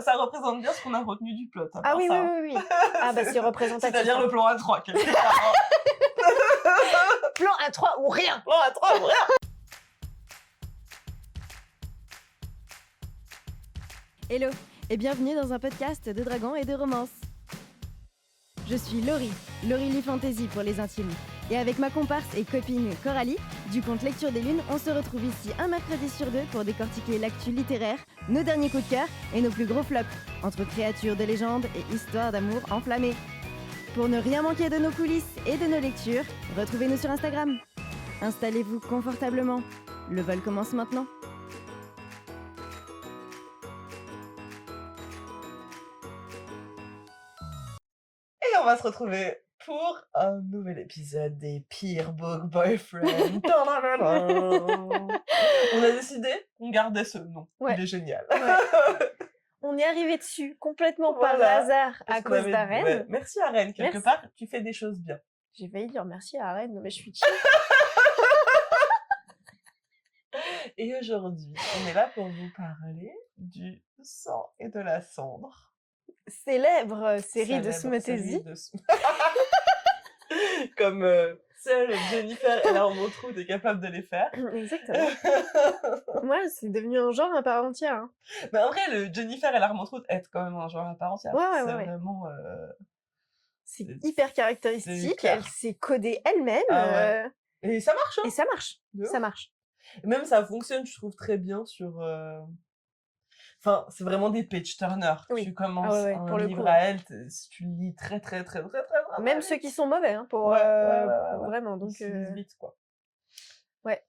ça représente bien ce qu'on a retenu du plot. À Ah part oui, ça, oui, hein. oui, oui. Ah bah c'est représentatif. C'est-à-dire le plan A3, quelque part. Plan A3 ou rien. Plan A3, vrai. Hello et bienvenue dans un podcast de dragons et de romances. Je suis Laurie Lee Fantasy pour les intimes. Et avec ma comparse et copine Coralie, du compte Lecture des Lunes, on se retrouve ici un mercredi sur deux pour décortiquer l'actu littéraire, nos derniers coups de cœur et nos plus gros flops, entre créatures de légende et histoires d'amour enflammées. Pour ne rien manquer de nos coulisses et de nos lectures, retrouvez-nous sur Instagram. Installez-vous confortablement. Le vol commence maintenant. Et on va se retrouver pour un nouvel épisode des Pires Book Boyfriend. On a décidé qu'on gardait ce nom. Ouais. Il est génial. Ouais. On est arrivé dessus complètement par Voilà. hasard Parce à qu'on cause avait- d'Aren. ouais, merci à Rennes, quelque Merci. part, tu fais des choses bien. J'ai failli dire merci à Aren, mais je suis chill. Et aujourd'hui, on est là pour vous parler du sang et de la cendre. Célèbre série de Célèbre Smothezy. série de Comme seule Jennifer et Larmontrout est capable de les faire. Exactement. Moi, c'est devenu un genre à part entière. Hein. Mais en vrai, le Jennifer et Larmontrout est quand même un genre à part entière. Ouais, c'est ouais. vraiment... C'est c'est- hyper c'est caractéristique. clair. Elle s'est codée elle-même. Ah ouais. Et ça marche, hein. Et ça marche. De Ça ouf. marche. Et même ça fonctionne, je trouve, très bien sur... Enfin, c'est vraiment des page-turners. Oui. Tu commences Ah ouais, un pour le livre coup, à elle, tu le lis très Même ceux qui sont mauvais, hein, pour Ouais. vraiment. Ils Donc, se lisent vite, quoi. ouais.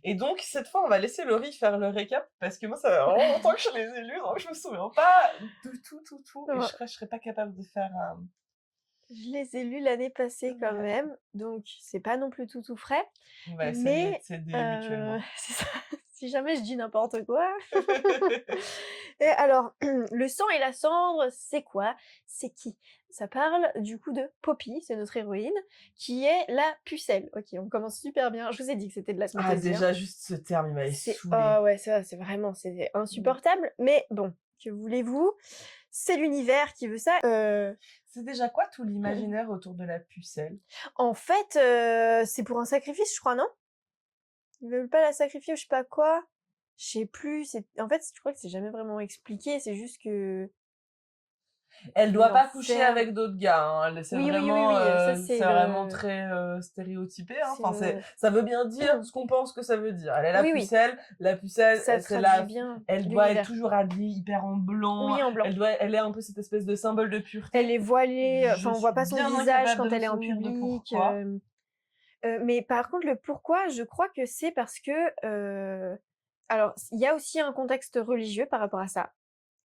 Et donc, cette fois, on va laisser Laurie faire le récap, parce que moi, ça fait vraiment longtemps que je les ai lus, donc je me souviens pas de tout, et Ouais. je serais pas capable de faire un... Je les ai lus l'année passée quand Ouais. même, donc c'est pas non plus tout frais. On va essayer Mais de s'aider mutuellement. c'est ça. Si jamais je dis n'importe quoi. Et alors, le sang et la cendre, c'est quoi? C'est qui? Ça parle du coup de Poppy, c'est notre héroïne, qui est la pucelle. Ok, on commence super bien. Je vous ai dit que c'était de la Ah, Smothezy. déjà, juste ce terme, il m'avait C'est saoulé. ah ouais, ça c'est vraiment c'est insupportable. Mais bon, que voulez-vous? C'est l'univers qui veut ça. C'est déjà quoi tout l'imaginaire autour de la pucelle? En fait, c'est pour un sacrifice, je crois, non? Ils veulent pas la sacrifier ou je sais pas quoi. Je sais plus. En fait, je crois que c'est jamais vraiment expliqué. C'est juste que Elle doit pas l'enfer. coucher avec d'autres gars, hein. C'est Oui, vraiment, ça, c'est c'est le- vraiment très stéréotypé, hein. c'est Enfin, le- ça veut bien dire ce qu'on pense que ça veut dire. Elle est la Oui, oui. pucelle, la pucelle, Ça c'est traduit bien elle doit être l'univers. toujours habillée hyper en blanc. Oui, en blanc. Elle est un peu cette espèce de symbole de pureté. Elle est voilée. Je Enfin, on voit pas suis son bien visage incapable quand de elle me est en souvenir de public. pourquoi. Mais par contre, le pourquoi, je crois que c'est parce que alors, il y a aussi un contexte religieux par rapport à ça.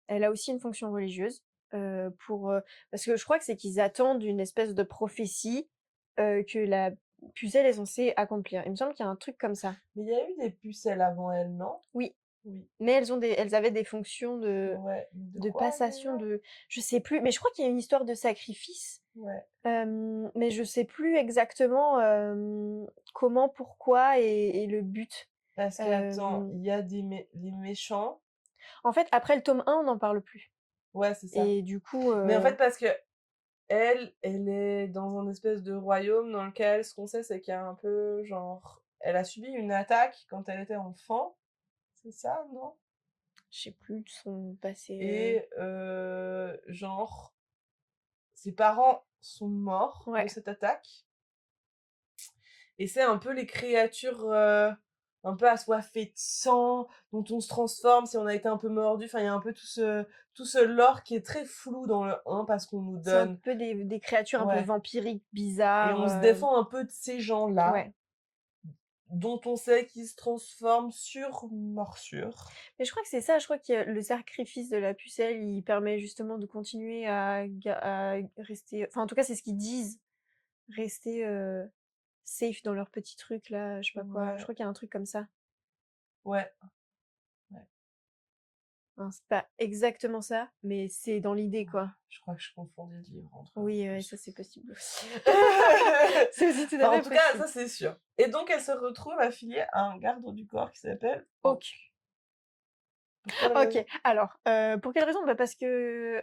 Elle a aussi une fonction religieuse parce que je crois que c'est qu'ils attendent une espèce de prophétie que la pucelle est censée accomplir. Il me semble qu'il y a un truc comme ça. Mais il y a eu des pucelles avant elle, non? Oui, Oui. mais elles avaient des fonctions de Ouais. De de quoi, passation déjà? je sais plus, mais je crois qu'il y a une histoire de sacrifice. Ouais. Mais je sais plus exactement comment, pourquoi et le but. Parce que, attends, il y a les méchants. En fait, après le tome 1, on n'en parle plus. Ouais, c'est ça. Et du coup, Mais en fait, parce que elle est dans un espèce de royaume dans lequel ce qu'on sait, c'est qu'il y a un peu, genre, elle a subi une attaque quand elle était enfant. C'est ça, non? je sais plus de son passé. Et, genre, ses parents sont morts de Ouais. cette attaque. Et c'est un peu les créatures un peu assoiffées de sang, dont on se transforme si on a été un peu mordu. Enfin, il y a un peu tout ce lore qui est très flou dans le 1 parce qu'on nous C'est un donne. peu des créatures un Ouais. peu vampiriques, Et bizarres. on se défend un peu de ces gens-là, Ouais. dont on sait qu'ils se transforment sur morsure. Mais je crois que c'est ça, je crois que le sacrifice de la pucelle, il permet justement de continuer à rester. Enfin, en tout cas, c'est ce qu'ils disent. Rester safe dans leur petit truc là, je sais pas quoi. Ouais. Je crois qu'il y a un truc comme ça. Ouais. Enfin, c'est pas exactement ça, mais c'est dans l'idée quoi. Je crois que je confonds des livres entre eux. Oui, ouais, ça c'est possible aussi. C'est aussi tout à Enfin, fait en tout cas, possible. ça c'est sûr. Et donc, elle se retrouve affiliée à un garde du corps qui s'appelle Hawk. Pour quelle OK, raison? alors, pour quelle raison? Bah, parce que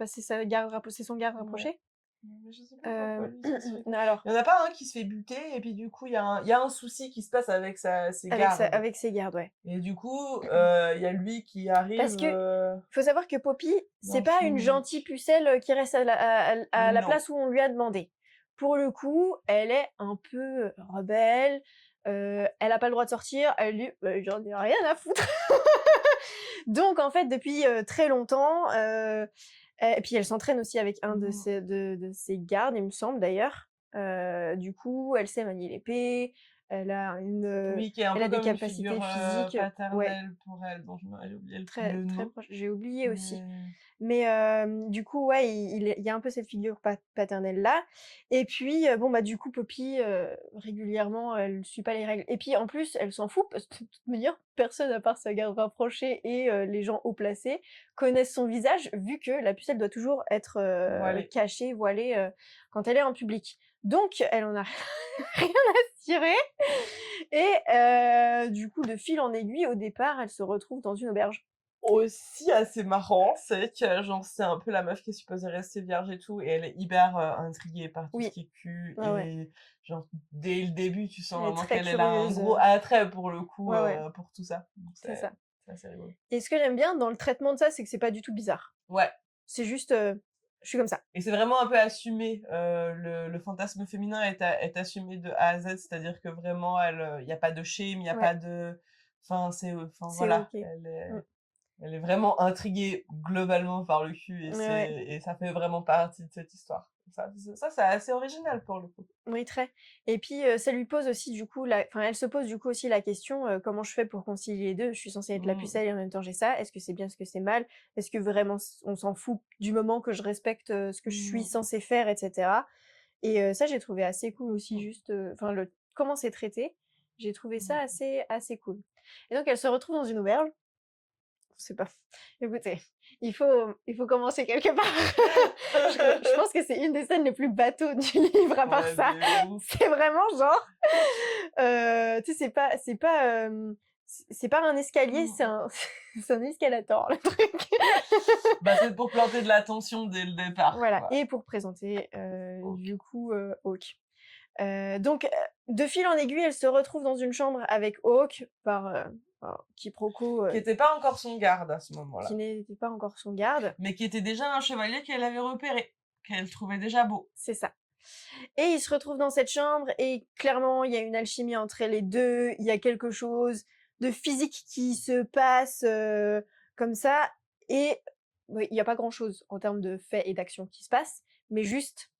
c'est son garde Ouais. rapproché. Mais je sais pas pourquoi lui ça se fait. Non, alors, Il y en a pas un qui se fait buter et puis du coup il y a un souci qui se passe avec ses gardes avec ses gardes, ouais. et du coup, il y a lui qui arrive, Parce que faut savoir que Poppy, dans c'est le pas fond une du gentille lac. pucelle, qui reste à la Non. place où on lui a demandé. Pour le coup, elle est un peu, rebelle, elle a pas le droit de sortir, elle dit: «Bah, j'en ai rien à foutre». Donc en fait, depuis, très longtemps, et puis elle s'entraîne aussi avec un Mmh. de ses gardes, il me semble d'ailleurs. Du coup, elle sait manier l'épée, elle a Oui, qui est un elle peu a des comme une capacités figure, physiques, ouais, paternelle pour elle dont j'ai oublié très le très nom, proche. J'ai oublié aussi. mais Mais du coup, ouais, il y a un peu cette figure paternelle-là et puis, bon, bah, du coup, Poppy, régulièrement, elle suit pas les règles et puis, en plus, elle s'en fout parce que de toute manière, personne à part sa garde rapprochée et les gens haut placés connaissent son visage vu que la pucelle doit toujours être, voilée. cachée, voilée, quand elle est en public. Donc elle en a rien à cirer et du coup, de fil en aiguille, au départ, elle se retrouve dans une auberge. Aussi assez marrant, c'est que genre c'est un peu la meuf qui est supposée rester vierge et tout et elle est hyper, intriguée par tout ce Oui, qui est cul ouais, ouais. et genre dès le début tu sens Elle est vraiment très qu'elle a un curieuse, gros attrait pour le coup, ouais, ouais, pour tout ça. Donc c'est ça. c'est assez rigolo. Et ce que j'aime bien dans le traitement de ça, c'est que c'est pas du tout bizarre. Ouais C'est juste, je suis comme ça. et c'est vraiment un peu assumé, le fantasme féminin est assumé de A à Z, c'est-à-dire que vraiment il y a pas de shame, il y a Ouais, pas de enfin c'est voilà, OK. Mmh. elle est vraiment intriguée globalement par le cul Ouais, ouais. et ça fait vraiment partie de cette histoire. Ça c'est assez original pour le coup. Oui, très. Et puis, ça lui pose aussi du coup la enfin, elle se pose du coup aussi la question, «Comment je fais pour concilier les 2? Je suis censée être la Mmh. pucelle et en même temps j'ai ça. Est-ce que c'est bien? Est-ce que c'est mal? Est-ce que vraiment on s'en fout du moment que je respecte, ce que je suis Mmh. censée faire?» et cetera. Et ça, j'ai trouvé assez cool aussi Mmh. juste, enfin le comment c'est traité, j'ai trouvé ça Mmh. assez cool. Et donc elle se retrouve dans une auberge. C'est pas écoutez, il faut commencer quelque part. Je pense que c'est une des scènes les plus bateaux du livre à part Ouais, ça. de ouf. C'est vraiment genre, tu sais, c'est pas un escalier, c'est Mmh. un c'est un escalator le truc. Bah, c'est pour planter de la tension dès le départ, Voilà quoi. et pour présenter, OK. du coup, Hawk. Donc, de fil en aiguille, elle se retrouve dans une chambre avec Hawk par quiproquo, Qui était pas encore son garde à ce qui moment-là, n'était pas encore son garde. mais qui était déjà un chevalier qu'elle avait repéré, qu'elle trouvait déjà beau. C'est ça. Et ils se retrouvent dans cette chambre et clairement, il y a une alchimie entre les 2. Il y a quelque chose de physique qui se passe, comme ça et oui, il y a pas grand-chose en termes de faits et d'actions qui se passent, mais juste,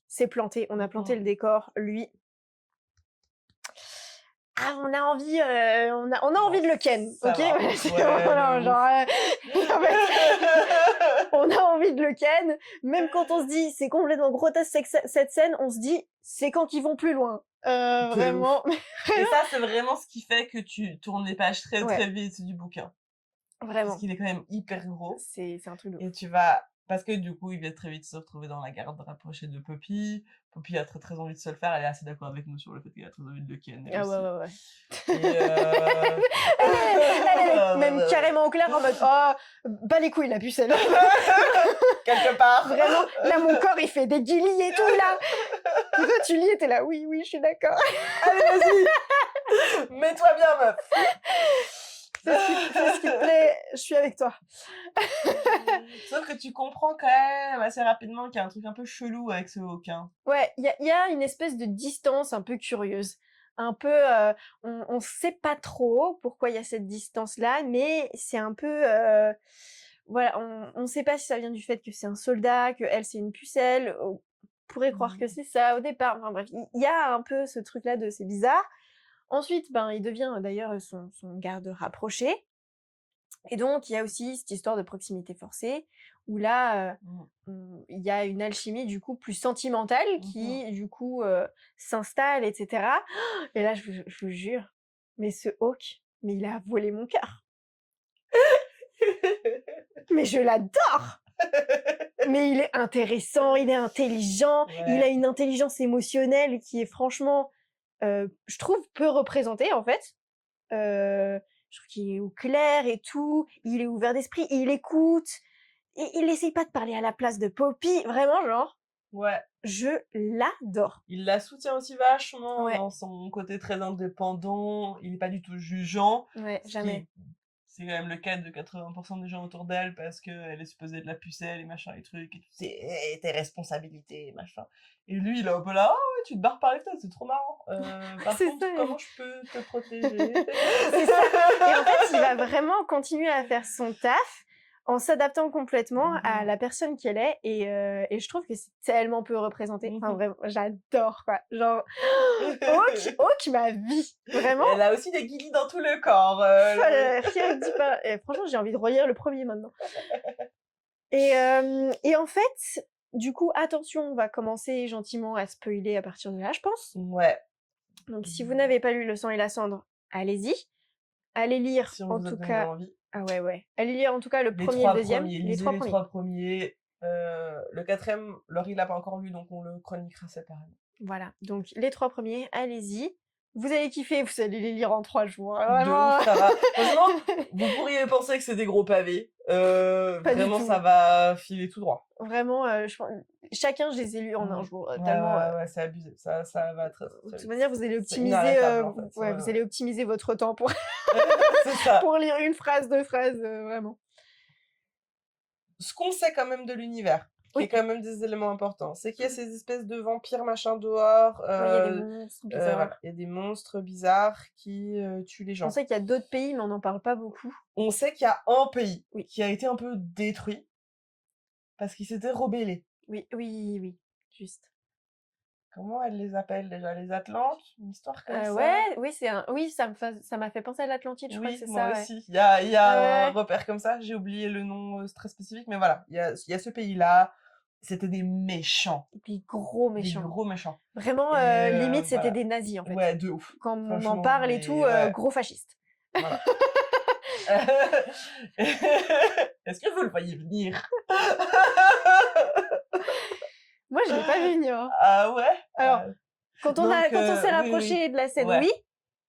c'est planté. On a Mmh planté mh. le décor. Lui, on a envie, on a Bon, envie de le ken, ça OK? va. Ouais, c'est Ouais, vraiment de ouf. genre, en fait, on a envie de le ken, même quand on se dit: «C'est complètement grotesque cette scène», on se dit: «C'est quand qu'ils vont plus loin». De ouf. Vraiment, Et ça, c'est vraiment ce qui fait que tu tournes les pages très, ouais, très vite du bouquin. Parce vraiment. qu'il est quand même hyper gros C'est un truc de et ouf. tu vas parce que du coup, il va très vite se retrouver dans la garde rapprochée de Poppy. Poppy a très, très envie de se le faire. Elle est assez d'accord avec nous sur le fait qu'elle a très envie de le ken elle Ah ouais, aussi ouais, ouais. et Elle est même carrément au clair en mode: «Oh, bas les couilles la pucelle». quelque part. Vraiment, là mon corps il fait des guilis et tout là. Et toi tu lis et tu là: «Oui, oui, je suis d'accord». Allez, vas-y! Mets-toi bien, meuf! C'est ce qui te plaît, je suis avec toi. Sauf que tu comprends quand même assez rapidement qu'il y a un truc un peu chelou avec ce Hawk, hein. Ouais, il y a une espèce de distance un peu curieuse. Un peu, on sait pas trop pourquoi il y a cette distance-là, mais c'est un peu, voilà, on sait pas si ça vient du fait que c'est un soldat, qu'elle c'est une pucelle, on pourrait croire que Mmh. c'est ça au départ, enfin bref, il y a un peu ce truc-là de c'est bizarre. Ensuite, ben, il devient, d'ailleurs, son garde rapproché. Et donc, il y a aussi cette histoire de proximité forcée, où là, Mmh. il y a une alchimie du coup plus sentimentale Mmh mh. qui, du coup, s'installe, et cetera. Et là, je vous jure, mais ce Hawk, mais il a volé mon cœur. Mais je l'adore! Mais il est intéressant, il est intelligent, il a Ouais. une intelligence émotionnelle qui est franchement, je trouve peu représentée en fait. Heu, Je trouve qu'il est au clair et tout. Il est ouvert d'esprit, il écoute. Et il essaye pas de parler à la place de Poppy. Vraiment, genre, Ouais. je l'adore. Il la soutient aussi vachement Ouais. dans son côté très indépendant. Il est pas du tout jugeant. Ouais, ce qui jamais. C'est quand même le cas de 80% des gens autour d'elle parce qu'elle est supposée être la pucelle et machin et trucs et tout. C'est tes responsabilités, machin. Et lui, il est un peu là, ah ouais, tu te barres par les fenêtres, c'est trop marrant. Par C'est contre, ça. comment je peux te protéger? C'est ça. Et en fait, il va vraiment continuer à faire son taf en s'adaptant complètement à la personne qu'elle est. Et je trouve que c'est tellement peu représenté. Enfin, vraiment, j'adore, quoi. Genre, Hawk, ma vie. Vraiment. Elle a aussi des guillis dans tout le corps. Rien que dit pas. Et franchement, j'ai envie de relire le premier maintenant. Et en fait, du coup, attention, on va commencer gentiment à spoiler à partir de là, je pense. Ouais. Donc, si vous n'avez pas lu Le sang et la cendre, allez-y. Allez lire, Si on en vous a tout donné cas. envie. Ah ouais. Allez lire en tout cas le Les premier et trois le deuxième. premiers, Les lisez trois les premiers. trois premiers. Le quatrième, Laurie l'a pas encore lu, donc on le chroniquera séparément. Voilà. Donc, les trois premiers, allez-y. Vous allez kiffer, vous allez les lire en 3 jours. De Vraiment. ouf, ça va. Franchement, vous pourriez penser que c'est des gros pavés. Pas du Vraiment, tout. ça va filer tout droit. Vraiment, chacun, je les ai lus en un jour. Ouais, Tellement. ouais, c'est abusé. Ça va très, De très toute vite. manière, vous allez C'est optimiser, inarrêtable, en fait. ouais, vous allez optimiser votre temps pour, C'est ça. pour lire une phrase, 2 phrases, vraiment. Ce qu'on sait quand même de l'univers, qui Oui. est quand même des éléments importants, c'est qu'il y a ces espèces de vampires machin dehors. Ouais, il y a des monstres bizarres. Voilà, il y a des monstres bizarres qui tuent les gens. On sait qu'il y a d'autres pays, mais on n'en parle pas beaucoup. On sait qu'il y a un pays Oui. qui a été un peu détruit parce qu'il s'était rebellé. Oui, juste. Comment elle les appelle déjà? Les Atlantes? Une histoire comme ça? Ouais, oui, ça m'a fait penser à l'Atlantide, je crois Oui, que c'est moi ça, ouais. aussi. Il y a un Ouais. repère comme ça. J'ai oublié le nom très spécifique, mais voilà. Il y a ce pays-là. C'était des méchants. Des gros Des méchants. gros méchants. Vraiment, Et, limite, c'était voilà. des nazis, en fait. Ouais, de ouf. Quand on en Franchement, parle et mais tout, ouais. gros fascistes. Voilà. Est-ce que vous le voyez venir? Moi, je l'ai pas vu venir. Hein. Ah ouais? Alors, quand on s'est oui, rapproché de la scène, Ouais. oui.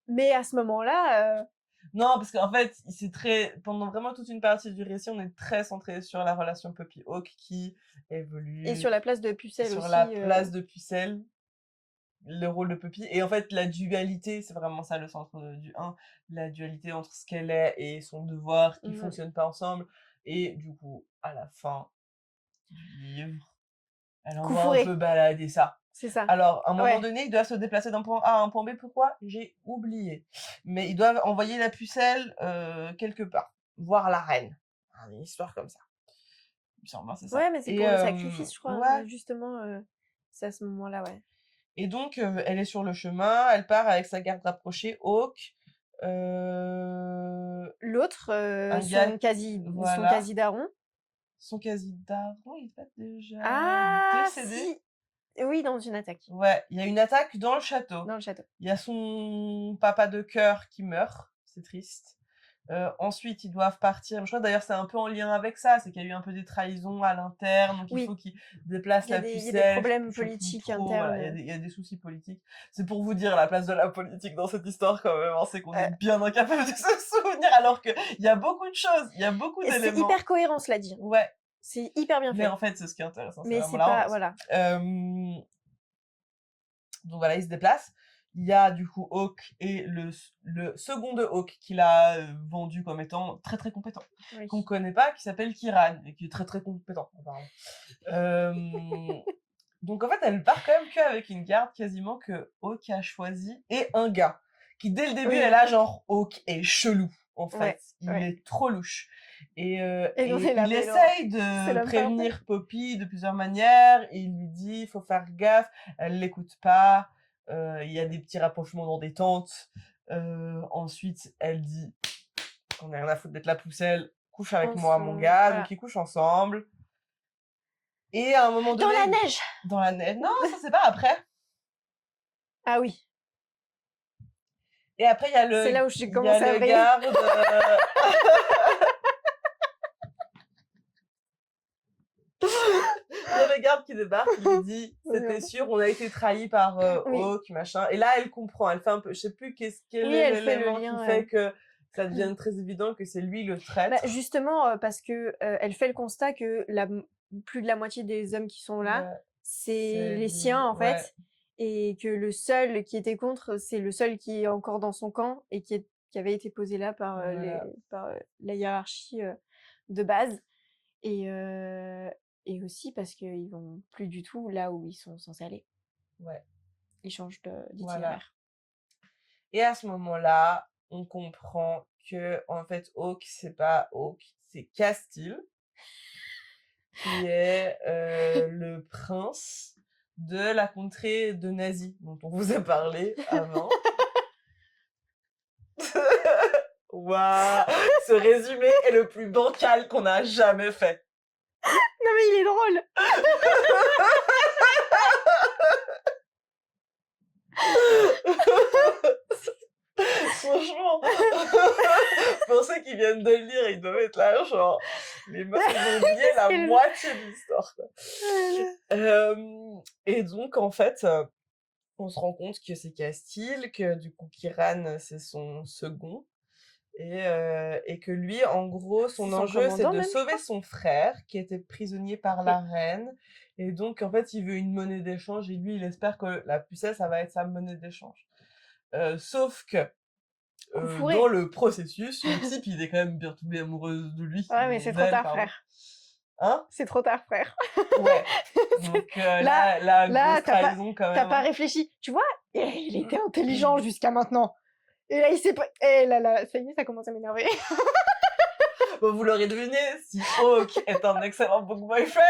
Mais à ce moment-là, Non, parce qu'en fait, pendant vraiment toute une partie du récit, on est très centré sur la relation Poppy-Hawk qui évolue. et sur la place de Pucelle sur aussi. la place de Pucelle, le rôle de Poppy. Et en fait, la dualité, c'est vraiment ça le centre du 1. La dualité entre ce qu'elle est et son devoir qui fonctionnent pas ensemble. Et du coup, à la fin du livre, elle Coup envoie fourré. un peu balader ça. C'est ça. Alors, à un moment Ouais. donné, ils doivent se déplacer d'un point A à un point B. Pourquoi? J'ai oublié. Mais ils doivent envoyer la pucelle quelque part, voir la reine. Une histoire comme ça. Il me semble, hein, c'est ça. Ouais, mais c'est Et, pour le sacrifice, je crois. ouais. Justement, c'est à ce moment-là, ouais. Et donc, elle est sur le chemin, elle part avec sa garde rapprochée, Hawk. L'autre, Un son gars- quasi daron. Son quasi-daron, il est pas déjà Ah, décédé? si. Oui, dans une attaque. Ouais, il y a une attaque dans le château. Dans le château. Il y a son papa de cœur qui meurt, c'est triste. Ensuite, ils doivent partir. Je crois d'ailleurs c'est un peu en lien avec ça, c'est qu'il y a eu un peu des trahisons à l'interne, donc Oui. il faut qu'ils déplacent Il y a la des pucelle. problèmes je sais plus politiques trop, internes. voilà, il y a des soucis politiques. C'est pour vous dire la place de la politique dans cette histoire quand même, hein, c'est qu'on est bien incapable de se souvenir alors qu'il y a beaucoup de choses, il y a beaucoup Et c'est d'éléments. hyper cohérent, cela dit. Ouais, C'est hyper bien mais fait. en fait c'est ce qui est intéressant. Mais vraiment c'est la pas... romance. Voilà. Donc voilà, il se déplace. Il y a du coup Hawk et le second de Hawk qu'il a vendu comme étant très très compétent, Oui. qu'on connaît pas, qui s'appelle Kiran et qui est très très compétent apparemment. Donc en fait, elle part quand même qu'avec une garde quasiment que Hawk a choisi et un gars qui dès le début est là genre Hawk est chelou en fait, Ouais, il ouais. est trop louche et on est là, il mais non, essaye c'est de l'homme prévenir Poppy de plusieurs manières, et il lui dit faut faire gaffe, elle l'écoute pas. Il y a des petits rapprochements dans des tentes. Ensuite, elle dit on a rien à foutre d'être la pousselle, couche avec moi, mon gars. Voilà. Donc, ils couchent ensemble. Et à un moment donné. Dans la neige. Dans la neige. Non, ça, c'est pas après. Ah oui. Et après, il y a le. C'est là où j'ai commencé à le vriller. garde. Il y a le garde qui débarque, il lui dit c'était sûr, on a été trahi par Oui. Hawk, machin. Et là, elle comprend, elle fait un peu, je sais plus quel Oui, est elle fait le l'élément lien, qui fait que ça devienne très évident que c'est lui le Bah, traître. justement, parce que, elle fait le constat que plus de la moitié des hommes qui sont là, Ouais, c'est c'est les lui, siens, en ouais. fait, et que le seul qui était contre, c'est le seul qui est encore dans son camp et qui avait été posé là par, Voilà. la hiérarchie, de base et aussi parce qu'ils vont plus du tout là où ils sont censés aller. Ouais, Ils changent voilà. d'itinéraire. Et à ce moment-là, on comprend que, en fait, Hawk, c'est pas Hawk, c'est Castile, qui est le prince de la contrée de Nazi, dont on vous a parlé avant. Waouh, ce résumé est le plus bancal qu'on a jamais fait. Non mais il est drôle! Franchement, pour ceux qui viennent de le lire, ils doivent être là, genre, les meufs, ils ont oublié la Quel- moitié de l'histoire, quoi. Et donc, en fait, on se rend compte que c'est Castile, que du coup, Kiran, c'est son second, et que lui, en gros, son Son enjeu, c'est commandant de même, je sauver crois. son frère, qui était prisonnier par Oui. la reine. Et donc, en fait, il veut une monnaie d'échange, et lui, il espère que la pucelle, ça va être sa monnaie d'échange. Sauf que, Coup dans fourré. le processus, le type, il est quand même bien tombé amoureux de lui, Ouais, mais c'est trop d'elle, tard, pardon. frère. Hein? C'est trop tard, frère. Ouais. Donc Là- la là, grosse trahison quand T'as même. pas réfléchi. Tu vois, il était intelligent jusqu'à maintenant. Et là, il s'est pas... Eh là là, ça y est, ça commence à m'énerver. Bon, vous l'aurez deviné, si Hawk est un excellent book boyfriend,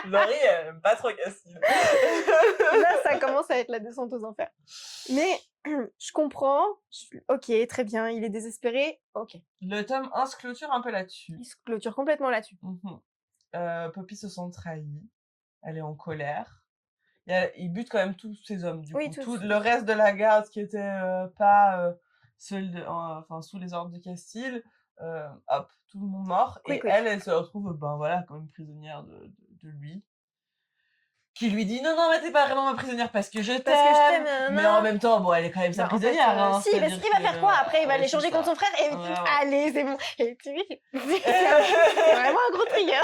Laurie, elle aime pas trop Castile. Là, ça commence à être la descente aux enfers. Mais je comprends. Ok, très bien, il est désespéré. Ok. Le tome 1 se clôture un peu là-dessus. Il se clôture complètement là-dessus. Poppy se sent trahie. Elle est en colère. Il bute quand même tous ses hommes, du Oui, coup. tous. Tout le reste de la garde qui était pas sous les ordres de Castile, hop, tout le monde mort. Quick, Et quick. elle se retrouve, ben voilà, quand même prisonnière de lui. Qui lui dit non, non, mais t'es pas vraiment ma prisonnière parce que je t'aime. Parce que je t'aime, nanana. Mais en même temps, bon, elle est quand même sa Bah, en fait, prisonnière. Hein, si, parce c'est-à-dire qu'il va faire quoi après? Il va ouais, l'échanger c'est contre ça. son frère et Ouais. allez, c'est bon. Et tu vois, c'est vraiment un gros trigger.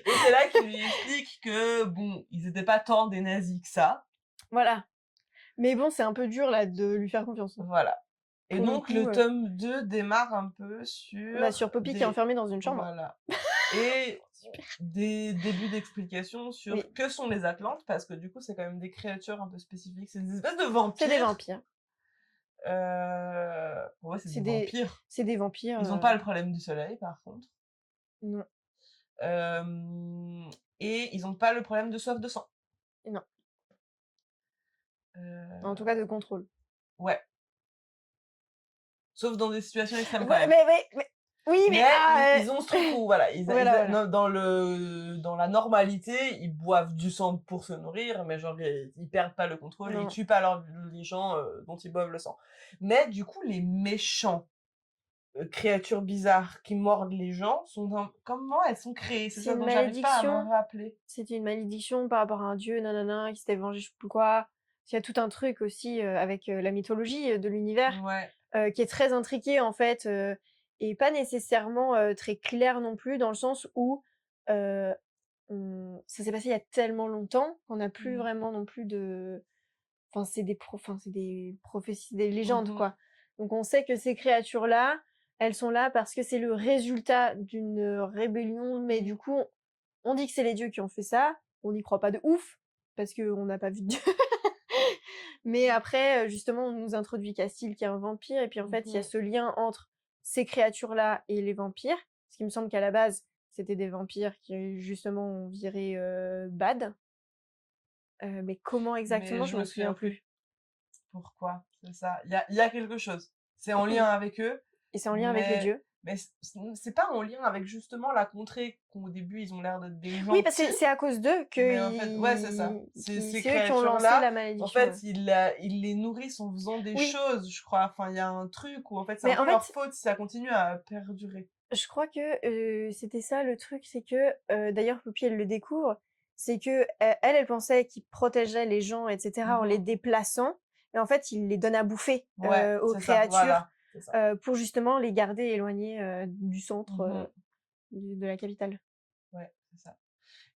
Et c'est là qu'il lui explique que, bon, ils étaient pas tant des nazis que ça. Voilà. Mais bon, c'est un peu dur là de lui faire confiance. Voilà. Et Pour le donc, coup, le tome 2 démarre un peu sur... sur Poppy qui est enfermée dans une chambre. Voilà. Et des débuts d'explications sur Oui. que sont les Atlantes, parce que du coup, c'est quand même des créatures un peu spécifiques. C'est des espèces de vampires. C'est des vampires. Ouais, c'est des vampires. C'est des vampires. Ils ont pas le problème du soleil, par contre. Non. Et ils ont pas le problème de soif de sang. Non. En tout cas, de contrôle. Ouais. Sauf dans des situations extrêmes quand Ouais, même. oui, mais ils ont ce truc où, voilà, Voilà. dans la normalité, ils boivent du sang pour se nourrir, mais genre, ils perdent pas le contrôle, et Non. ils tuent pas les gens dont ils boivent le sang. Mais du coup, les méchants créatures bizarres qui mordent les gens comment elles sont créées? C'est C'est ça une dont j'arrive pas à malédiction. me rappeler. C'était une malédiction par rapport à un dieu, nanana, qui s'était vengé, je sais plus quoi. Il y a tout un truc aussi avec la mythologie de l'univers Ouais. qui est très intriqué en fait et pas nécessairement très clair non plus dans le sens où ça s'est passé il y a tellement longtemps qu'on n'a plus vraiment non plus de... Enfin, c'est des prophéties, des légendes, quoi. Donc on sait que ces créatures-là, elles sont là parce que c'est le résultat d'une rébellion, mais du coup, on dit que c'est les dieux qui ont fait ça. On n'y croit pas de ouf, parce qu'on n'a pas vu de dieu. Mais après, justement, on nous introduit Castile, qui est un vampire, et puis en fait, il y a ce lien entre ces créatures-là et les vampires. Parce qu'il me semble qu'à la base, c'était des vampires qui, justement, ont viré bad. Mais comment exactement, je me souviens plus. Pourquoi? C'est ça. Il y a quelque chose. C'est en lien avec eux. Et c'est en lien avec les dieux. Mais c'est pas en lien avec justement la contrée qu'au début ils ont l'air d'être des gentils. Oui, parce que c'est à cause d'eux que Mais en fait, ouais, c'est ça. Ces eux qui ont lancé créatures-là, la malédiction. en fait, ils les nourrissent en faisant des choses, je crois. Enfin, il y a un truc où en fait, c'est un peu leur faute si ça continue à perdurer. Je crois que c'était ça le truc, c'est que d'ailleurs Poppy elle le découvre, c'est que elle pensait qu'ils protégeaient les gens, etc. en les déplaçant, mais en fait, il les donne à bouffer, Ouais, aux c'est ça, créatures, voilà, c'est ça. pour justement les garder éloignés, du centre, Mmh. de la capitale. Ouais, c'est ça.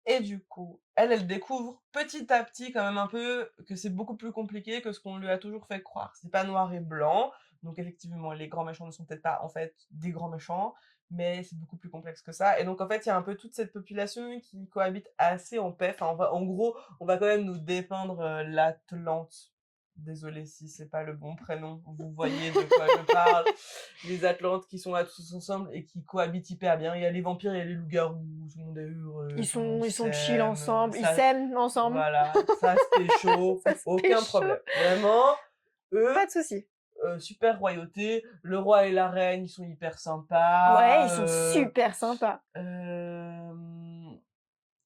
Et du coup, elle découvre petit à petit quand même un peu que c'est beaucoup plus compliqué que ce qu'on lui a toujours fait croire. C'est pas noir et blanc, donc effectivement, les grands méchants ne sont peut-être pas, en fait, des grands méchants, mais c'est beaucoup plus complexe que ça. Et donc, en fait, il y a un peu toute cette population qui cohabite assez en paix. Enfin, en gros, on va quand même nous dépeindre l'Atlante. Désolée si c'est pas le bon prénom. Vous voyez de quoi je parle. Les Atlantes qui sont là tous ensemble et qui cohabitent hyper bien. Il y a les vampires, il y a les loups-garous, tout le monde est heureux, tout le monde Ils sont chill s'aime, ensemble, ils ça, s'aiment ensemble, voilà, ça se pécho, ça se aucun pécho, problème. Vraiment, eux, pas de souci. super royauté, le roi et la reine, ils sont hyper Ouais, sympas, ils sont super sympas.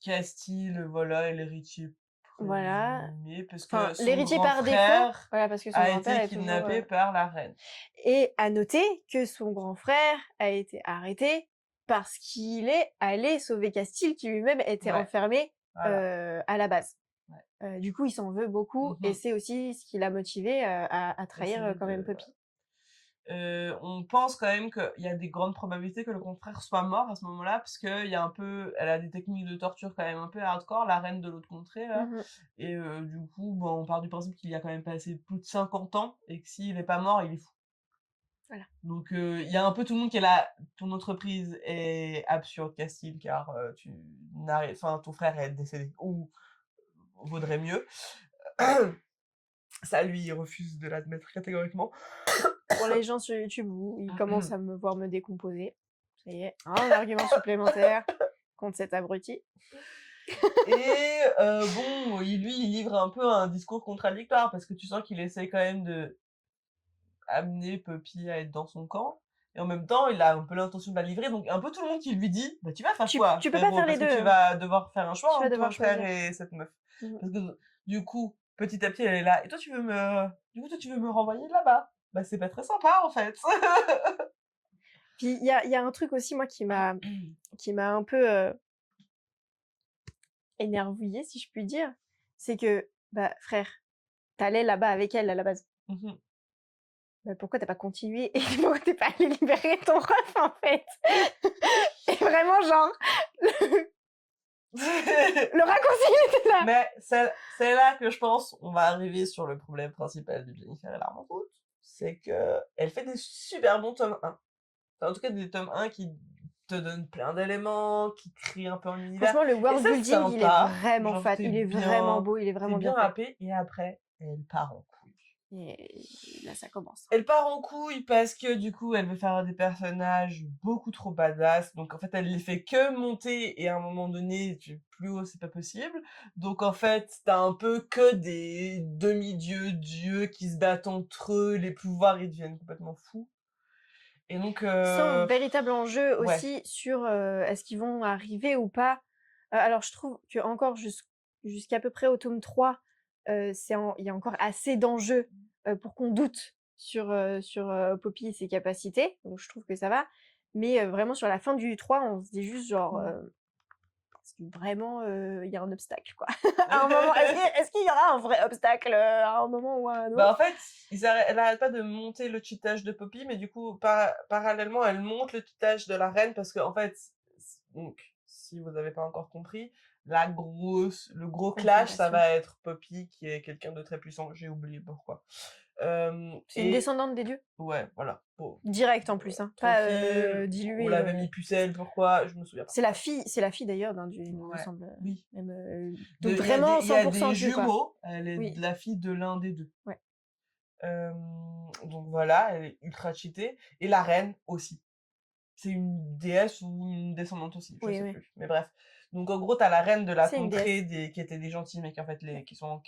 Castile, voilà, est l'héritier Voilà, présumé, parce enfin, que son l'héritier grand par défaut, frère voilà, parce que son a grand-père été est toujours, kidnappé par la reine. et à noter que son grand frère a été arrêté parce qu'il est allé sauver Castile qui lui-même était Ouais, enfermé, voilà. à la base. Ouais. Du coup, il s'en veut beaucoup et Mmh. c'est aussi ce qui l'a motivé, à trahir, Essayer quand même de Poppy. On pense quand même qu'il y a des grandes probabilités que le confrère soit mort à ce moment-là, parce qu'il y a un peu elle a des techniques de torture quand même un peu hardcore, la reine de l'autre contrée là, Mmh. et du coup, bon, on part du principe qu'il y a quand même passé plus de 50 ans et que s'il est pas mort, il est fou. Voilà. Donc il y a un peu tout le monde qui est là: «Ton entreprise est absurde, Castile, car tu n'arrives enfin, ton frère est décédé ou vaudrait mieux». Ça, lui, il refuse de l'admettre catégoriquement. Pour les gens sur YouTube où ils commencent à me voir me décomposer, ça y est, un argument supplémentaire contre cet abruti. Et bon, il livre un peu un discours contradictoire parce que tu sens qu'il essaie quand même de amener Puppy à être dans son camp et en même temps, il a un peu l'intention de la livrer, donc un peu tout le monde qui lui dit: «Bah, tu vas faire quoi, Tu peux pas frérot? faire les Parce que 2, tu vas devoir faire un choix tu vas entre devoir ton frère choisir. et cette meuf». Mmh. Parce que du coup, petit à petit, elle est là: «Et toi, toi, tu veux me renvoyer là-bas?» Bah, c'est pas très sympa, en fait. Puis il y a un truc aussi moi qui m'a un peu, énervouillée si je puis dire, c'est que, bah, frère, tu allais là-bas avec elle à la base. Mmh. Bah, pourquoi tu as pas continué et pourquoi tu es pas allé libérer ton ref en fait? Et vraiment genre le raccourci il était là! Mais c'est là que je pense on va arriver sur le problème principal de Jennifer et l'Armentrout, c'est qu'elle fait des super bons tomes 1. Enfin, en tout cas, des tomes 1 qui te donnent plein d'éléments, qui créent un peu un univers Franchement le et world c'est building il est sympa, vraiment genre fat, il est vraiment beau, il est tu vraiment bien bien fait. happé et après, elle part en couille. Et là ça commence. Elle part en couille parce que du coup, elle veut faire des personnages beaucoup trop badass. Donc en fait, elle les fait que monter et à un moment donné, plus haut, c'est pas possible. Donc en fait, t'as un peu que des demi-dieux, dieux qui se battent entre eux, les pouvoirs, ils deviennent complètement fous. Et donc, Sans véritable enjeu ouais. aussi sur, est-ce qu'ils vont arriver ou pas? Alors je trouve qu'encore jusqu'à peu près au tome 3, il y a encore assez d'enjeux, pour qu'on doute sur, Poppy et ses capacités, donc je trouve que ça va. Mais, vraiment sur la fin du 3, on se dit juste genre, «Est-ce que vraiment, il y a un obstacle quoi?» À un moment, est-ce qu'il y aura un vrai obstacle, à un moment ou à un Bah, autre? en fait, elle arrête pas de monter le cheatage de Poppy, mais du coup, parallèlement, elle monte le cheatage de la reine parce que en fait, donc, si vous avez pas encore compris, le gros clash, ça Confrontation. va être Poppy qui est quelqu'un de très puissant. J'ai oublié pourquoi. C'est une Et descendante des dieux? ouais, voilà. Bon, Direct en plus, hein, pas, tranquille. On dilué, l'avait mis pucelle, pourquoi? Je me souviens pas. c'est la fille d'ailleurs d'un dieu, il me Ouais, semble, oui. même, donc vraiment Il y a 100% des dieu, quoi. jumeaux. Elle est Oui, la fille de l'un des deux. ouais. Donc voilà, elle est ultra cheatée et la reine aussi. C'est une déesse ou une descendante aussi, je Oui, sais oui. plus. Mais bref. Donc en gros, tu as la reine de la C'est une contrée déesse. qui étaient des gentils mais qui est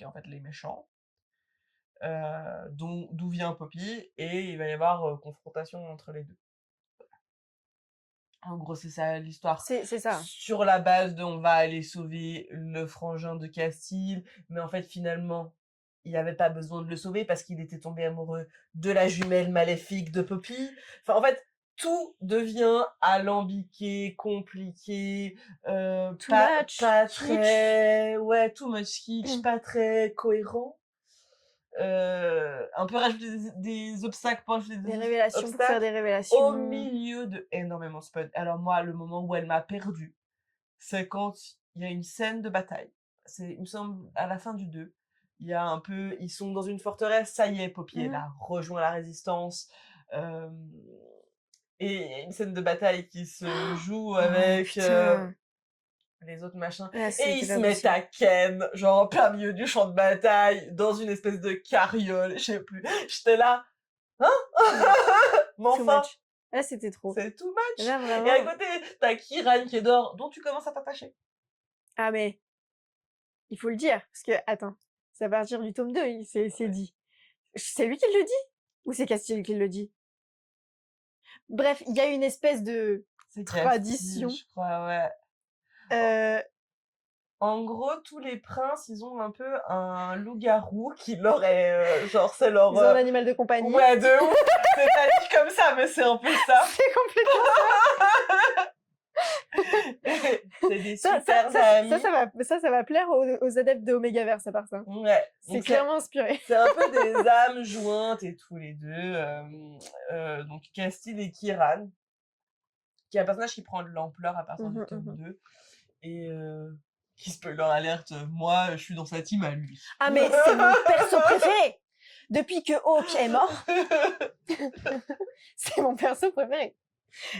en fait les méchants. D'où vient Poppy et il va y avoir confrontation entre les deux. En gros, c'est ça l'histoire. C'est ça. Sur la base de on va aller sauver le frangin de Castille, mais en fait finalement, il y avait pas besoin de le sauver parce qu'il était tombé amoureux de la jumelle maléfique de Poppy. Enfin en fait, tout devient alambiqué, compliqué, Too much, pas kitsch. très ouais, too much kitsch, pas très cohérent. un peu rajouter des obstacles pour ajouter Des des révélations pour faire obstacles des au révélations. milieu de énormément de spoil. Alors moi, le moment où elle m'a perdue, c'est quand il y a une scène de bataille. C'est, il me semble, à la fin du 2. Il y a un peu, ils sont dans une forteresse, ça y est, Poppy, elle Mmh. a rejoint la résistance. Et il y a une scène de bataille qui se joue Oh avec putain! les autres machins. Ah, Et c'était ils se pas mettent possible. à ken, genre en plein milieu du champ de bataille, dans une espèce de carriole, je sais plus. J'étais là, hein? Mais Too enfin, much. Là, c'était trop. c'est too much. Là, Et à vraiment côté, t'as Kiran qui est dehors, dont tu commences à t'attacher. ah mais il faut le dire, parce que attends, c'est à partir du tome 2, il c'est dit. C'est lui qui le dit? Ou c'est Castile qui le dit? Bref, il y a une espèce de C'est tradition. Castille, je crois, ouais. Heu, En gros, tous les princes, ils ont un peu un loup-garou qui leur est, genre, c'est leur... ils ont un animal de compagnie. Ouais, de ouf. C'est pas dit comme ça, mais c'est un peu ça. C'est complètement C'est des ça super amis. ça va plaire aux adeptes de Omegaverse à part ça. Ouais. C'est Donc, clairement inspiré. c'est un peu des âmes jointes et tous les deux. Donc Castile et Kiran, qui est un personnage qui prend de l'ampleur à partir du tome 2. Et qui spoiler alerte, moi je suis dans sa team à lui. Ah mais c'est mon perso préféré! Depuis que Hawk est mort, c'est mon perso préféré.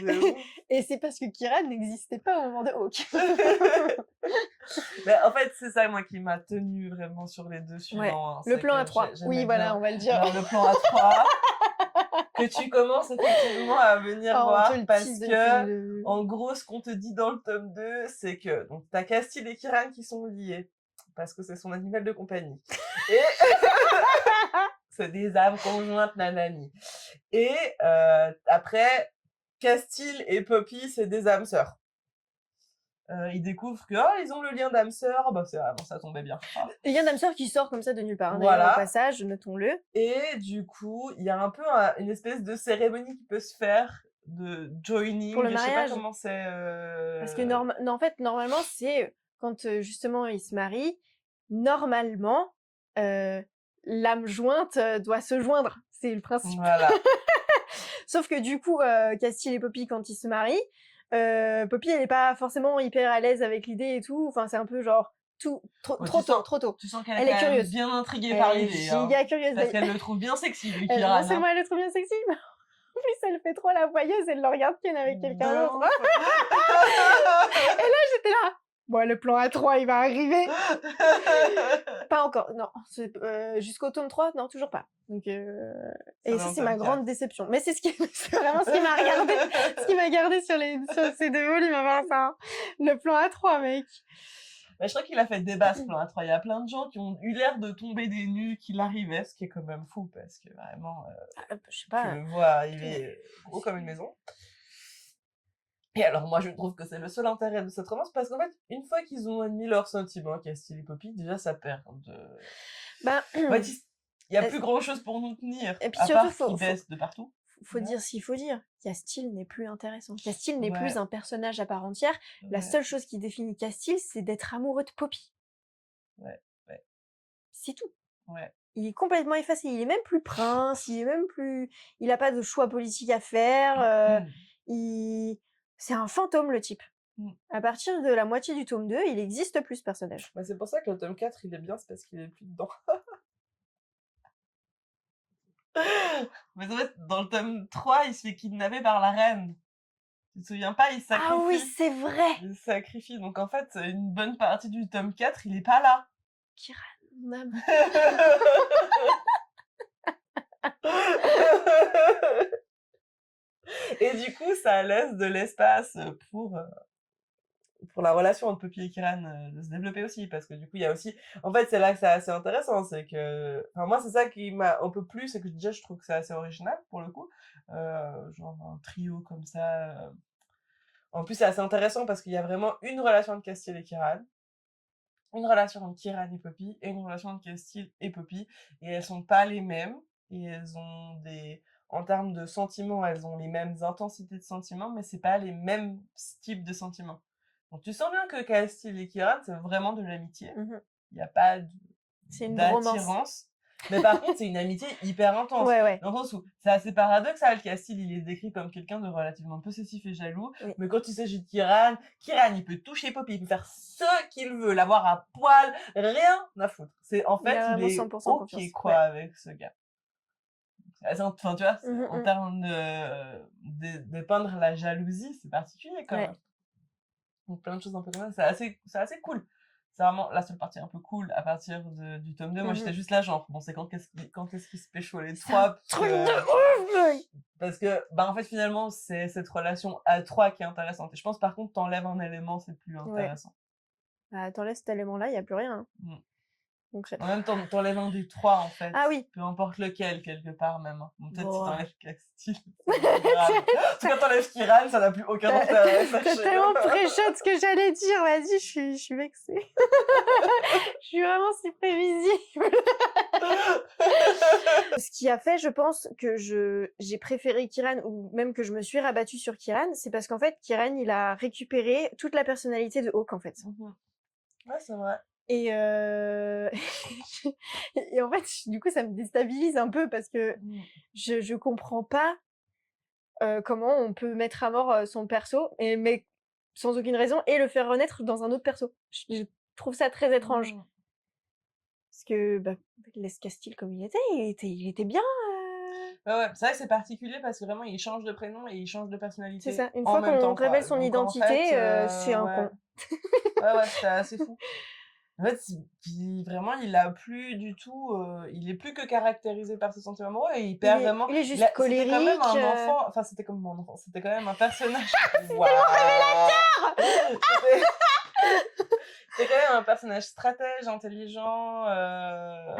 De ouf. Et c'est parce que Kiran n'existait pas au moment de Hawk. Mais en fait, c'est ça, moi, qui m'a tenu vraiment sur les deux Ouais. suivants. Hein. Le C'est plan que A3. j'aimais Oui, voilà, bien. on va le dire. Alors, le plan A3, que tu commences effectivement à venir Oh, on voir, te le parce tease que, depuis le... en gros, ce qu'on te dit dans le tome 2, c'est que, donc, t'as Castile et Kiran qui sont liés, parce que c'est son animal de compagnie. Et c'est des âmes conjointes, nanani. Et après, Castile et Poppy, c'est des âmes sœurs. Ils découvrent que ils ont le lien d'âme sœur, bah c'est vraiment ça tombait bien. Ah. Il y a un âme sœur qui sort comme ça de nulle part, hein, Voilà. d'ailleurs, au passage, notons-le. Et du coup, il y a un peu une espèce de cérémonie qui peut se faire de joining. Pour le Je sais pas mariage. comment c'est. Parce que non, en fait, normalement, c'est quand justement ils se marient, normalement, l'âme jointe doit se joindre. C'est le principe. Voilà. Sauf que du coup, Castile et Poppy, quand ils se marient, Poppy, elle est pas forcément hyper à l'aise avec l'idée et tout. Enfin, c'est un peu genre trop tôt. Tu sens qu'elle Elle est est quand même curieuse. bien intriguée Elle par est l'idée. Hein. giga curieuse. Parce qu'elle le trouve bien sexy, lui, Non Kiran. seulement elle est trop bien sexy, mais en plus elle fait trop la voyeuse, elle le regarde ken avec quelqu'un De d'autre. ouf. J'étais là. Bon, le plan A3, il va arriver. Pas encore, non. Jusqu'au tome 3, non, toujours pas. Donc, et ça, c'est ma grande déception. Mais c'est c'est vraiment ce qui m'a regardé, ce qui m'a gardé sur ces deux volumes avant ça. Hein. Le plan A3, mec. Mais je crois qu'il a fait débat ce plan A3. Il y a plein de gens qui ont eu l'air de tomber des nues qu'il arrivait, ce qui est quand même fou parce que vraiment, Je sais tu pas. le vois arriver gros comme une maison. Et alors moi je trouve que c'est le seul intérêt de cette romance parce qu'en fait, une fois qu'ils ont admis leurs sentiments, Castile et Poppy, déjà ça perd de... Ben, En fait, il y a plus grand chose pour nous tenir, et puis à surtout, part qu'ils baissent de partout. Faut dire ce qu'il faut dire. Castile n'est plus intéressant. Castile n'est Ouais. plus un personnage à part entière. La Ouais. seule chose qui définit Castile, c'est d'être amoureux de Poppy. Ouais. C'est tout. Ouais. Il est complètement effacé. Il est même plus prince. Il est même plus. Il a pas de choix politique à faire. C'est un fantôme, le type. À partir de la moitié du tome 2, il existe plus ce personnage. Bah, c'est pour ça que le tome 4 il est bien, c'est parce qu'il est plus dedans. Mais en fait, dans le tome 3, il se fait kidnapper par la reine. Tu te souviens pas, il sacrifie. Ah oui, c'est vrai. Il sacrifie. Donc en fait, une bonne partie du tome 4, il est pas là. Kiran, mon âme. Et du coup, ça laisse de l'espace pour la relation entre Poppy et Kiran de se développer aussi. Parce que du coup, il y a aussi... En fait, c'est là que c'est assez intéressant. C'est que... Enfin, moi, c'est ça qui m'a un peu plu. C'est que déjà, je trouve que c'est assez original, pour le coup. Genre un trio comme ça. En plus, c'est assez intéressant parce qu'il y a vraiment une relation entre Castile et Kiran. Une relation entre Kiran et Poppy. Et une relation entre Castile et Poppy. Et elles sont pas les mêmes. Et elles ont des... En termes de sentiments, elles ont les mêmes intensités de sentiments, mais c'est pas les mêmes types de sentiments. Donc tu sens bien que Castile et Kiran, c'est vraiment de l'amitié. Il n'y a pas C'est une bromance. d'attirance. Mais par contre, c'est une amitié hyper intense. Ouais. Dans le sens où c'est assez paradoxal. Castile, il est décrit comme quelqu'un de relativement possessif et jaloux. Oui. Mais quand il s'agit de Kiran, il peut toucher Poppy, il peut faire ce qu'il veut, l'avoir à poil, rien à foutre. En Il fait, a il vraiment est 100% OK, confiance. quoi, Ouais. avec ce gars. Enfin, tu vois, Mmh en mh. termes de dépeindre la jalousie, c'est particulier quand Ouais. même. Donc plein de choses un peu comme ça, c'est assez cool. C'est vraiment la seule partie un peu cool à partir du tome 2. Moi, Mmh mh. j'étais juste là, genre, bon, c'est quand est-ce qu'ils se pécho les C'est un trois truc de ouf, mec! parce que, bah, en fait, finalement, c'est cette relation à 3 qui est intéressante. Et je pense, par contre, t'enlèves un élément, c'est plus Ouais. intéressant. Bah, tu enlèves cet élément-là, il y a plus rien, hein, Mmh. En concrètement. même temps, t'enlèves un des 3, en fait. Ah oui! Peu importe lequel, quelque part, même, hein. Bon, peut-être si Bon. t'enlèves Castile, c'est pas grave. En tout cas, t'enlèves Kiran, ça n'a plus aucun intérêt, Tu sachez-le. tellement pré-shot ce que j'allais dire, vas-y, je suis vexée. Je suis vraiment si prévisible. Ce qui a fait, je pense, que j'ai préféré Kiran ou même que je me suis rabattue sur Kiran, c'est parce qu'en fait, Kiran, il a récupéré toute la personnalité de Hawk, en fait. Mmh. Ouais, c'est vrai. Et et en fait, du coup, ça me déstabilise un peu parce que Mmh. je comprends pas, comment on peut mettre à mort, son perso mais sans aucune raison et le faire renaître dans un autre perso. Je trouve ça très étrange Mmh. parce que, bah, laisse Castile comme il était bien, Ouais, c'est vrai que c'est particulier parce que vraiment, il change de prénom et il change de c'est personnalité ça. Une en fois même qu'on temps, révèle quoi. son Donc en fait, identité, c'est un ouais. con. Ouais, c'est assez fou. En fait, puis vraiment, il a plus du tout, il est plus que caractérisé par ses sentiments amoureux et il perd vraiment Il est juste c'était quand même colérique, un enfant, enfin, c'était comme mon enfant, c'était quand même un personnage c'est tellement révélateur! C'était c'était quand même un personnage stratège, intelligent, quand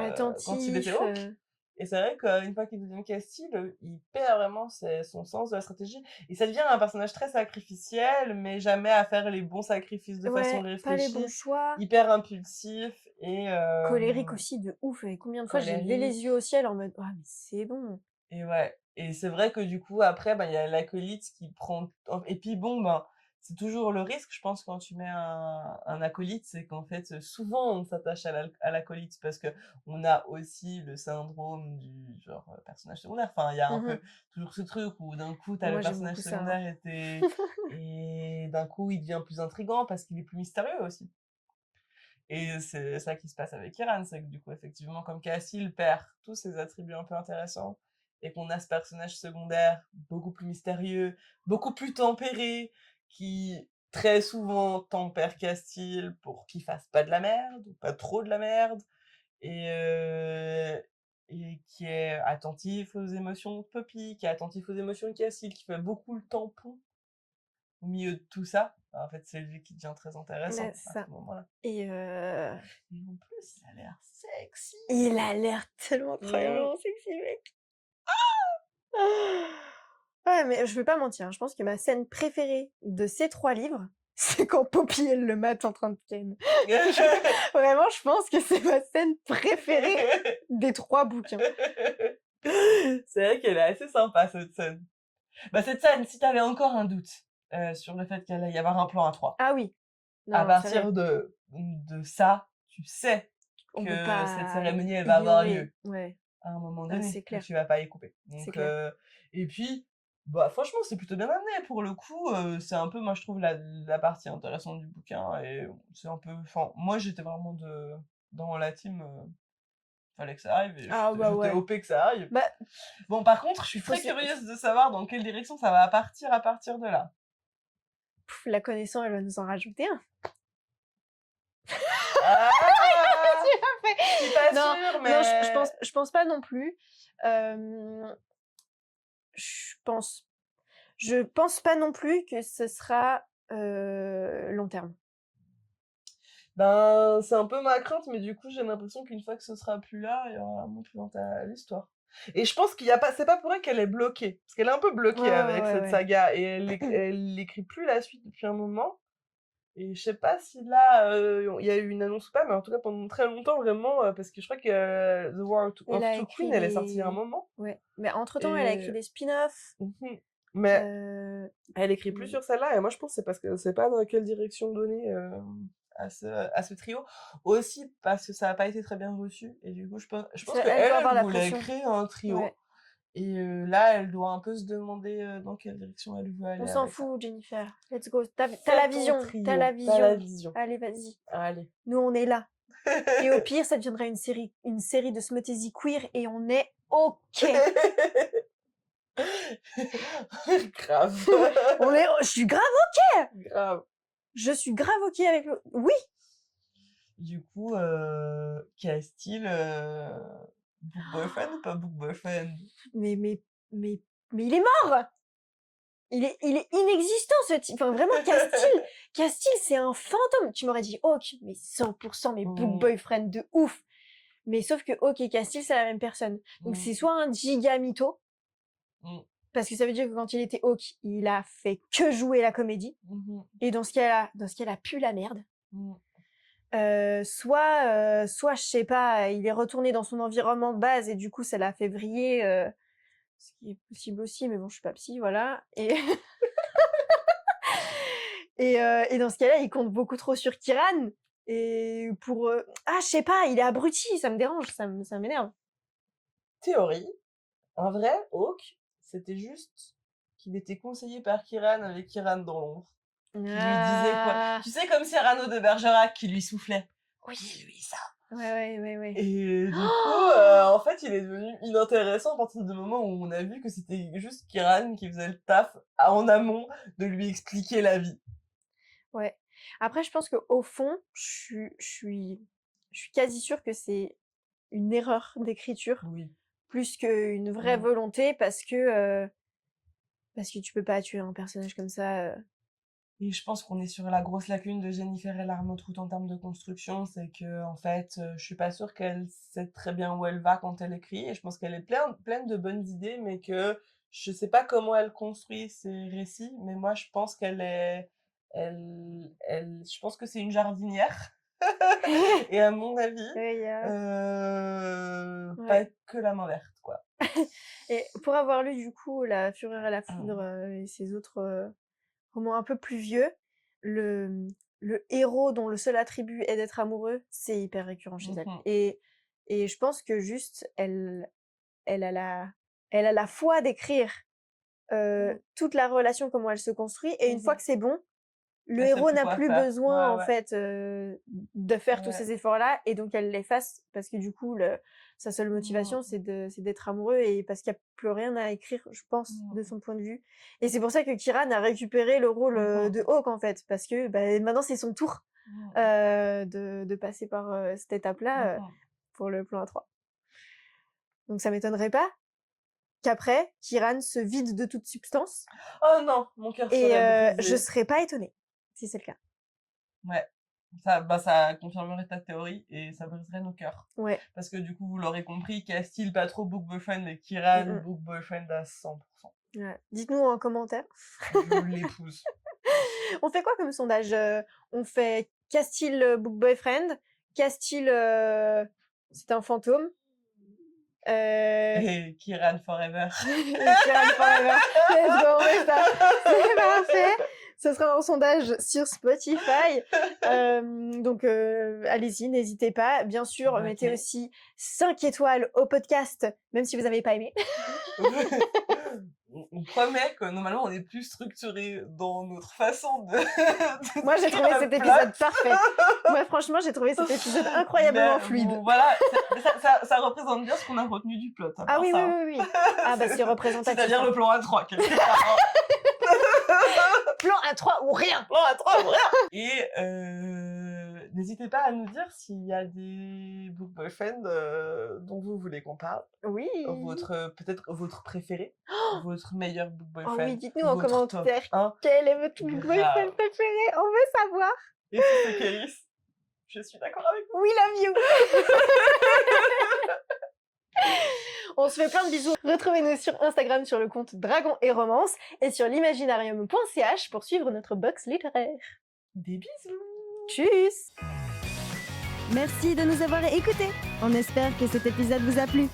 il était Attentif, Hawk. Et c'est vrai qu'une fois qu'il devient Castile, il perd vraiment son sens de la stratégie. Et ça devient un personnage très sacrificiel, mais jamais à faire les bons sacrifices de façon ouais, pas les bons réfléchie, choix. hyper impulsif et Colérique aussi de ouf et combien de fois j'ai levé les colérique. yeux au ciel en mode: «Ah mais c'est bon!» Et ouais, et c'est vrai que du coup après, ben, il y a l'acolyte qui prend et puis bon, ben, c'est toujours le risque, je pense, quand tu mets un acolyte, c'est qu'en fait, souvent on s'attache à l'acolyte parce que on a aussi le syndrome du genre, personnage secondaire. Enfin, il y a un Mmh. peu toujours ce truc où d'un coup, tu as le Moi j'aime personnage beaucoup ça, hein. secondaire et d'un coup, il devient plus intriguant parce qu'il est plus mystérieux aussi. Et c'est ça qui se passe avec Kiran, c'est que du coup, effectivement, comme Cassil perd tous ses attributs un peu intéressants, et qu'on a ce personnage secondaire beaucoup plus mystérieux, beaucoup plus tempéré, qui très souvent tempère Castile pour qu'il fasse pas de la merde, ou pas trop de la merde, et, euh, et qui est attentif aux émotions de Poppy, qui est attentif aux émotions de Castile, qui fait beaucoup le tampon au milieu de tout ça. En fait, c'est lui qui devient très Ouais, intéressant c'est à ça ce moment-là. et Et en plus, il a l'air sexy. il a l'air tellement Mmh. tellement sexy, mec. Ouais, mais je vais pas mentir, hein, je pense que ma scène préférée de ces 3 livres, c'est quand Poppy, elle le mate en train de ken. Vraiment, je pense que c'est ma scène préférée des 3 bouquins. C'est vrai qu'elle est assez sympa, cette scène. Bah, cette scène, si t'avais encore un doute, sur le fait qu'il allait y avoir un plan à 3, Ah oui, à non, c'est vrai, partir de ça, tu sais on peut que cette pas cérémonie, elle va avoir ignorer. lieu Ouais, à un moment c'est donné, que clair, tu vas pas y couper. c'est Donc, clair. et puis, bah, franchement, c'est plutôt bien amené pour le coup, c'est un peu, moi, je trouve la partie intéressante du bouquin et c'est un peu enfin, moi, j'étais vraiment dans la team, fallait que ça arrive et Ah bah j'étais ouais. OP que ça arrive. Bah, Bon, par contre, je suis faut très se curieuse de savoir dans quelle direction ça va partir à partir de là. la connaissant, elle va nous en rajouter un. Ah! Je suis pas Non, sûre, non, je mais pense pas non plus. Je pense je pense pas non plus que ce sera, long terme. ben, c'est un peu ma crainte, mais du coup, j'ai l'impression qu'une fois que ce sera plus là, il y aura vraiment plus l'histoire. Et je pense qu'il y a pas c'est pas pour rien qu'elle est bloquée, parce qu'elle est un peu bloquée avec cette Ouais. saga et elle écrit plus la suite depuis un moment. Et je sais pas si là, il y a eu une annonce ou pas, mais en tout cas pendant très longtemps vraiment, parce que je crois que The War Elle of a Two Queens, écrit elle est sortie il y a un des moment ouais, mais entre-temps, elle a écrit et des spin-offs, mais heu, elle écrit plus mmh, sur celle-là et moi je pense que c'est parce que c'est pas dans quelle direction donner, à ce trio. Aussi parce que ça a pas été très bien reçu et du coup, je pense Elle doit avoir qu'elle, la elle voulait pression. créer un trio Ouais. et là, elle doit un peu se demander, dans quelle direction elle veut On aller s'en avec ça. fout, Jennifer. Let's go. T'as Fais la ton vision. trio, T'as la tu as la vision. vision. Allez, vas-y. Allez. Nous, on est là. Et au pire, ça deviendra une série de Smothesie queer et on est OK. Grave. Je suis grave. Grave. Je suis grave OK avec le. Oui. Du coup, qu'est-il, book boyfriend ou pas book boyfriend? Mais il est mort. Il est inexistant ce type. Enfin, vraiment, Castile, c'est un fantôme. Tu m'aurais dit Hawk, mais 100%, mais book boyfriend de ouf. Mais sauf que Hawk et Castile, c'est la même personne. Donc c'est soit un giga mytho, parce que ça veut dire que quand il était Hawk, il a fait que jouer la comédie. Et dans ce cas-là, pue la merde. Soit je sais pas, il est retourné dans son environnement de base et du coup ça l'a fait vriller, ce qui est possible aussi, mais bon, je suis pas psy, voilà. Et et dans ce cas-là, il compte beaucoup trop sur Kiran. Et pour je sais pas, il est abruti, ça me dérange, ça m'énerve. Théorie, en vrai, Hawk, c'était juste qu'il était conseillé par Kiran avec Kiran dans l'ombre. Qui lui disait quoi? Tu sais, comme Cyrano de Bergerac qui lui soufflait. Oui. Dis-lui ça. Ouais. Et du coup, en fait, il est devenu inintéressant à partir du moment où on a vu que c'était juste Kiran qui faisait le taf en amont de lui expliquer la vie. Ouais. Après, je pense qu'au fond, je suis quasi sûre que c'est une erreur d'écriture. Oui. Plus qu'une vraie volonté parce que tu peux pas tuer un personnage comme ça. Et je pense qu'on est sur la grosse lacune de Jennifer Armentrout en termes de construction, c'est que en fait, je suis pas sûre qu'elle sait très bien où elle va quand elle écrit, et je pense qu'elle est pleine de bonnes idées, mais que je sais pas comment elle construit ses récits, mais moi je pense je pense que c'est une jardinière. Et à mon avis, pas que la main verte, quoi. Et pour avoir lu du coup La Fureur et la Foudre et ces autres romans un peu plus vieux, le héros dont le seul attribut est d'être amoureux, c'est hyper récurrent chez elle. Et je pense que juste elle a la foi d'écrire toute la relation, comment elle se construit, et une fois que c'est bon, le héros n'a plus besoin en fait de faire tous ces efforts-là, et donc elle l'efface parce que du coup sa seule motivation c'est d'être amoureux, et parce qu'il n'y a plus rien à écrire, je pense, de son point de vue. Et c'est pour ça que Kiran a récupéré le rôle de Hawk en fait, parce que maintenant c'est son tour de passer par cette étape-là pour le plan A3. Donc ça m'étonnerait pas qu'après Kiran se vide de toute substance. Oh non, mon cœur serait brisé. Je serais pas étonnée si c'est le cas. Ouais, ça confirmerait ta théorie et ça briserait nos cœurs. Ouais. Parce que du coup, vous l'aurez compris, Castile pas trop book boyfriend et Kiran book boyfriend à 100%. Ouais. Dites-nous en commentaire. Je l'épouse. On fait quoi comme sondage? On fait Castile book boyfriend, Castile c'est un fantôme. Et Kiran forever. Kiran forever. Let's go, on fait ça. C'est parfait. Ce sera un sondage sur Spotify. Donc, allez-y, n'hésitez pas. Bien sûr, mettez aussi 5 étoiles au podcast, même si vous n'avez pas aimé. On promet que normalement, on est plus structuré dans notre façon de Moi, j'ai trouvé cet épisode parfait. Moi, franchement, j'ai trouvé cet épisode incroyablement fluide. Bon, voilà, ça représente bien ce qu'on a retenu du plot. Ah oui. Ah bah, c'est représentatif. C'est-à-dire le plan A3, quelque part. Plan A3 ou rien. Plan A3 ou rien. Et n'hésitez pas à nous dire s'il y a des book boyfriends dont vous voulez qu'on parle. Oui. Peut-être votre préféré, votre meilleur book boyfriend. Oh oui, dites-nous en commentaire quel est votre book boyfriend préféré. On veut savoir. Et si c'est Kéris, je suis d'accord avec vous. We love you. On se fait plein de bisous. Retrouvez-nous sur Instagram sur le compte Dragon et Romance et sur l'imaginarium.ch pour suivre notre box littéraire. Des bisous. Tchuss. Merci de nous avoir écoutés. On espère que cet épisode vous a plu.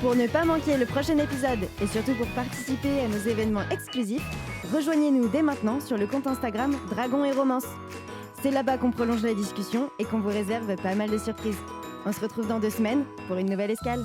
Pour ne pas manquer le prochain épisode et surtout pour participer à nos événements exclusifs, rejoignez-nous dès maintenant sur le compte Instagram Dragon et Romance. C'est là-bas qu'on prolonge la discussion et qu'on vous réserve pas mal de surprises. On se retrouve dans 2 semaines pour une nouvelle escale.